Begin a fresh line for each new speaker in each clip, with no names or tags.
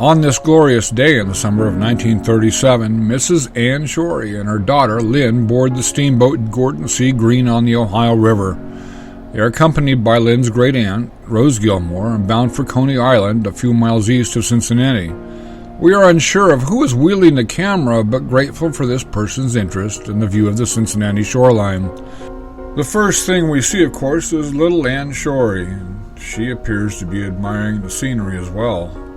On this glorious day in the summer of 1937, Mrs. Ann Shorey and her daughter Lynn board the steamboat Gordon C. Green on the Ohio River. They are accompanied by Lynn's great-aunt, Rose Gilmore, and bound for Coney Island, a few miles east of Cincinnati. We are unsure of who is wielding the camera, but grateful for this person's interest in the view of the Cincinnati shoreline. The first thing we see, of course, is little Ann Shorey. She appears to be admiring the scenery as well.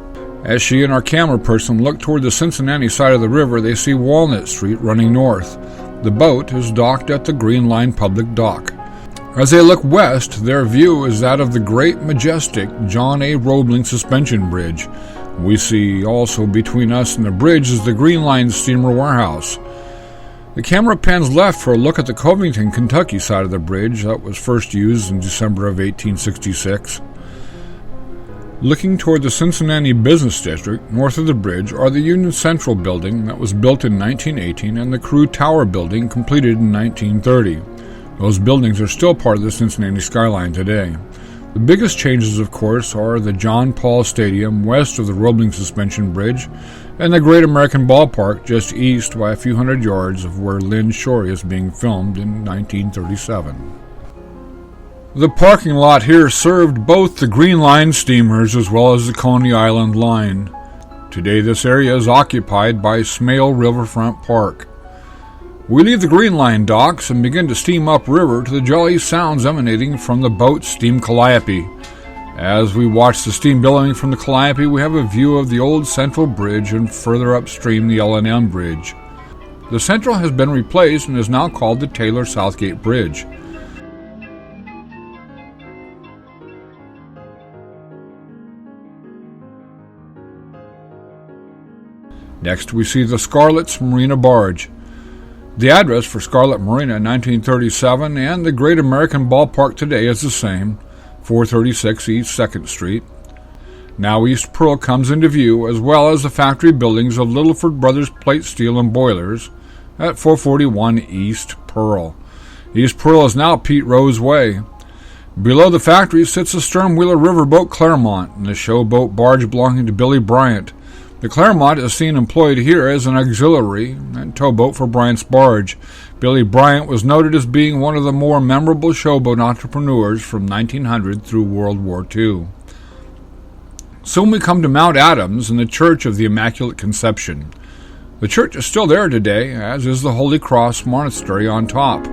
As she and our camera person look toward the Cincinnati side of the river, they see Walnut Street running north. The boat is docked at the Green Line public dock. As they look west, their view is that of the great, majestic John A. Roebling Suspension Bridge. We see also between us and the bridge is the Green Line steamer warehouse. The camera pans left for a look at the Covington, Kentucky side of the bridge that was first used in December of 1866. Looking toward the Cincinnati Business District, north of the bridge, are the Union Central Building that was built in 1918 and the Crew Tower Building completed in 1930. Those buildings are still part of the Cincinnati skyline today. The biggest changes, of course, are the John Paul Stadium west of the Roebling Suspension Bridge and the Great American Ballpark just east by a few hundred yards of where Lynn Shorey is being filmed in 1937. The parking lot here served both the Green Line steamers as well as the Coney Island line. Today this area is occupied by Smale Riverfront Park. We leave the Green Line docks and begin to steam upriver to the jolly sounds emanating from the boat's steam calliope. As we watch the steam billowing from the calliope, we have a view of the old Central Bridge and further upstream the L&M Bridge. The Central has been replaced and is now called the Taylor Southgate Bridge. Next, we see the Scarlett's Marina Barge. The address for Scarlett Marina in 1937 and the Great American Ballpark today is the same, 436 East 2nd Street. Now East Pearl comes into view, as well as the factory buildings of Littleford Brothers Plate Steel and Boilers at 441 East Pearl. East Pearl is now Pete Rose Way. Below the factory sits the stern-wheeler riverboat Claremont and the showboat barge belonging to Billy Bryant. The Claremont is seen employed here as an auxiliary and towboat for Bryant's barge. Billy Bryant was noted as being one of the more memorable showboat entrepreneurs from 1900 through World War II. Soon we come to Mount Adams and the Church of the Immaculate Conception. The church is still there today, as is the Holy Cross Monastery on top.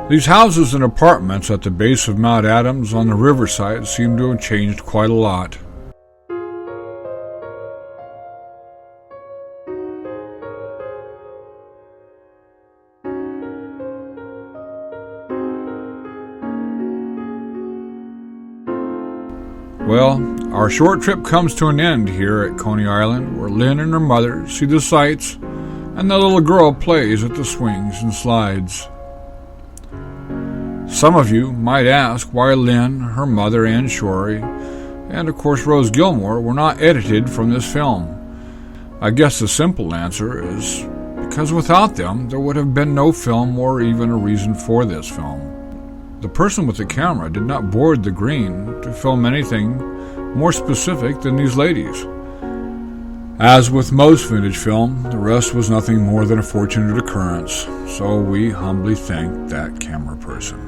These houses and apartments at the base of Mount Adams on the riverside seem to have changed quite a lot. Well, our short trip comes to an end here at Coney Island, where Lynn and her mother see the sights and the little girl plays at the swings and slides. Some of you might ask why Lynn, her mother, Ann Shorey, and of course Rose Gilmore were not edited from this film. I guess the simple answer is because without them there would have been no film or even a reason for this film. The person with the camera did not board the green to film anything more specific than these ladies. As with most vintage film, the rest was nothing more than a fortunate occurrence, so we humbly thank that camera person.